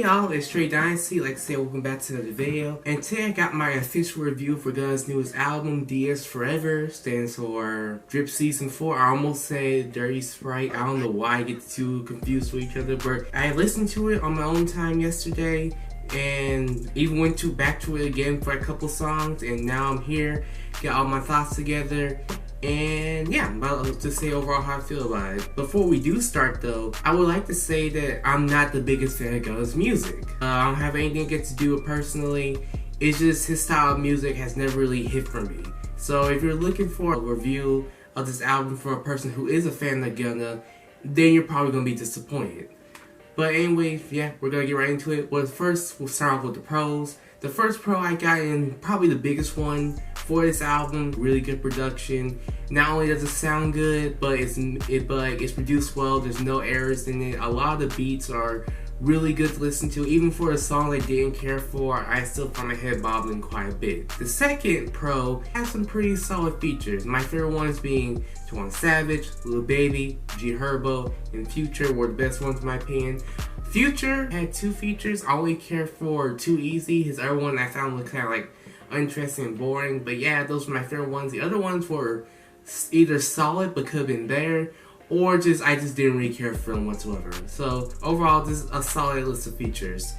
y'all, it's Straight Dynasty. Like I said, welcome back to another video. And today I got my official review for Gunna's newest album, DS4Ever. Stands for Drip Season 4. I almost said Dirty Sprite. I don't know why I get too confused with each other, but I listened to it on my own time yesterday and even went back to it again for a couple songs, and now I'm here, get all my thoughts together. And yeah, I'm about to say overall how I feel about it. Before we do start though, I would like to say that I'm not the biggest fan of Gunna's music. I don't have anything to do with it personally. It's just his style of music has never really hit for me. So if you're looking for a review of this album for a person who is a fan of Gunna, then you're probably going to be disappointed. But anyway, yeah, we're going to get right into it. Well, first, we'll start off with the pros. The first pro I got, and probably the biggest one for this album, really good production. Not only does it sound good, but it's produced well. There's no errors in it. A lot of the beats are really good to listen to. Even for a song I didn't care for, I still find my head bobbling quite a bit. The second pro has some pretty solid features. My favorite ones being 21 Savage, Lil Baby, G Herbo, and Future were the best ones in my opinion. Future had two features. I only care for Too Easy. His other one I found was kind of like uninteresting and boring, but yeah, those were my favorite ones. The other ones were either solid but could have been better, or I just didn't really care for them whatsoever. So overall, this is a solid list of features.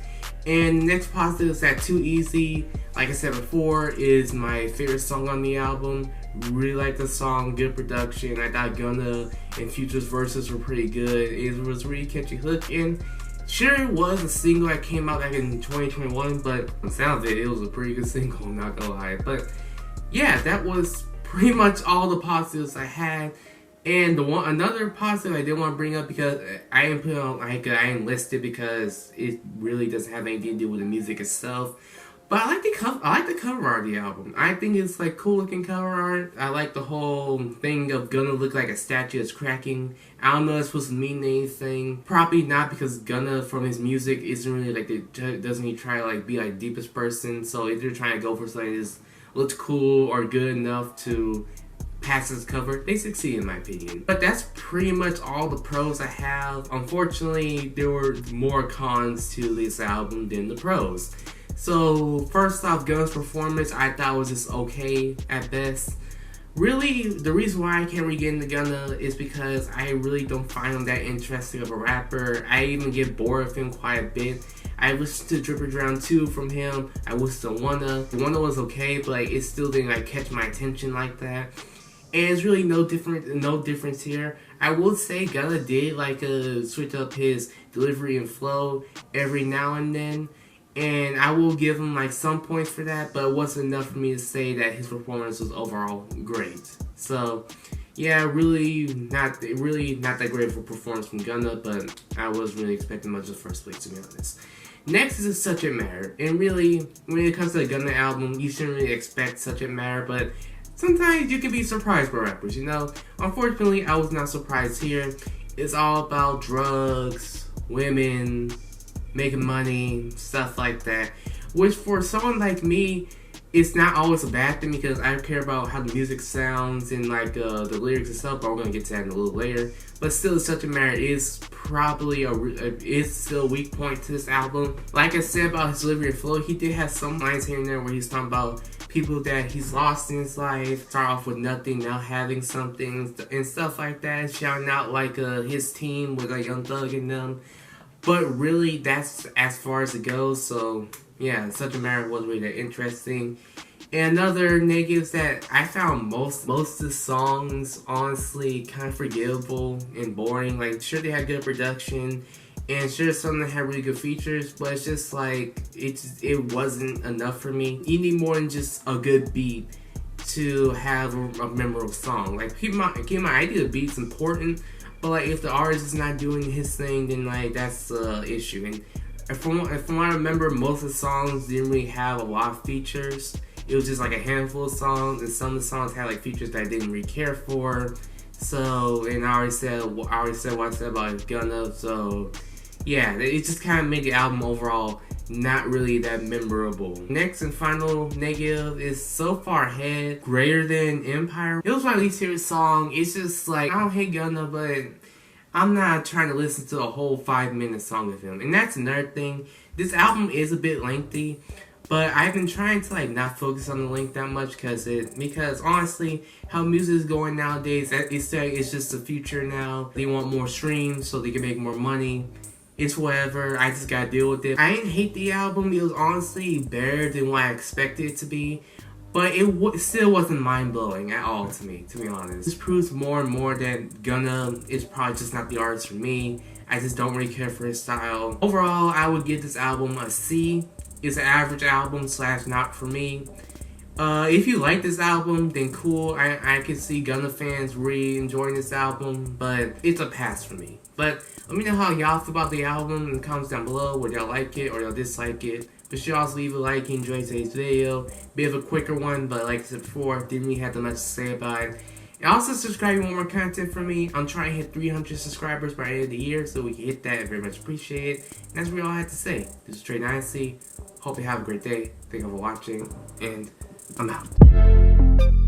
And next positive is that Too Easy, like I said before, is my favorite song on the album. Really like the song, good production. I thought Gunna and Future's verses were pretty good. It was really catchy hook, and sure, it was a single that came out back in 2021, but on the sound of it, it was a pretty good single, I'm not gonna lie. But yeah, that was pretty much all the positives I had. And another positive I did want to bring up, because I didn't put it on, I didn't list it because it really doesn't have anything to do with the music itself. But I like the cover art of the album. I think it's like cool looking cover art. I like the whole thing of Gunna look like a statue is cracking. I don't know if it's supposed to mean anything. Probably not, because Gunna from his music isn't really like doesn't he try to like be like deepest person. So if they're trying to go for something that looks cool or good enough to pass this cover, they succeed in my opinion. But that's pretty much all the pros I have. Unfortunately, there were more cons to this album than the pros. So first off, Gunna's performance I thought was just okay at best. Really, the reason why I can't really get into Gunna is because I really don't find him that interesting of a rapper. I even get bored of him quite a bit. I listened to Dripper Drown 2 from him. I listened to Wanna. The Wanna was okay, but it still didn't like catch my attention like that. And it's really no difference here. I will say Gunna did like switch up his delivery and flow every now and then. And I will give him like some points for that, but it wasn't enough for me to say that his performance was overall great. So yeah, really not that great of a performance from Gunna, but I was really expecting much of the first place, to be honest. Next is Subject Matter. And really, when it comes to the Gunna album, you shouldn't really expect Subject Matter, but sometimes you can be surprised by rappers, you know? Unfortunately, I was not surprised here. It's all about drugs, women, making money, stuff like that. Which for someone like me, it's not always a bad thing, because I care about how the music sounds and like the lyrics itself, but we're going to get to that in a little later. But still, Subject Matter is probably is still a weak point to this album. Like I said about his delivery and flow, he did have some lines here and there where he's talking about people that he's lost in his life, start off with nothing, now having something, and stuff like that, shouting out like his team with like Young Thug and them. But really, that's as far as it goes. So yeah, Subject Matter wasn't really that interesting. And another negative is that I found most of the songs honestly kind of forgettable and boring. Like, sure, they had good production, and sure, some of them had really good features, but it's just like it wasn't enough for me. You need more than just a good beat to have a memorable song. Like, keep in mind, I think the beat's important, but like if the artist is not doing his thing, then like that's the issue. And from what I remember, most of the songs didn't really have a lot of features. It was just like a handful of songs, and some of the songs had like features that I didn't really care for. So, and I already said what I said about Gunna. So yeah, it just kind of made the album overall not really that memorable. Next and final negative is So Far Ahead, Greater Than Empire. It was my least favorite song. It's just like, I don't hate Gunna, but I'm not trying to listen to a whole 5-minute song of him. And that's another thing. This album is a bit lengthy, but I've been trying to like not focus on the length that much because honestly, how music is going nowadays, it's just the future now. They want more streams so they can make more money. It's whatever. I just gotta deal with it. I didn't hate the album. It was honestly better than what I expected it to be. But it still wasn't mind-blowing at all to me, to be honest. This proves more and more that Gunna is probably just not the artist for me. I just don't really care for his style. Overall, I would give this album a C. It's an average album / not for me. If you like this album, then cool. I can see Gunna fans really enjoying this album, but it's a pass for me. But let me know how y'all feel about the album in the comments down below. Would y'all like it or y'all dislike it? But sure, also leave a like if you enjoyed today's video. Bit of a quicker one, but like I said before, didn't really have that much to say about it. And also subscribe if you want more content from me. I'm trying to hit 300 subscribers by the end of the year, so we can hit that. I very much appreciate it. And that's really all I had to say. This is Trey Dynasty. Hope you have a great day. Thank you for watching, and I'm out.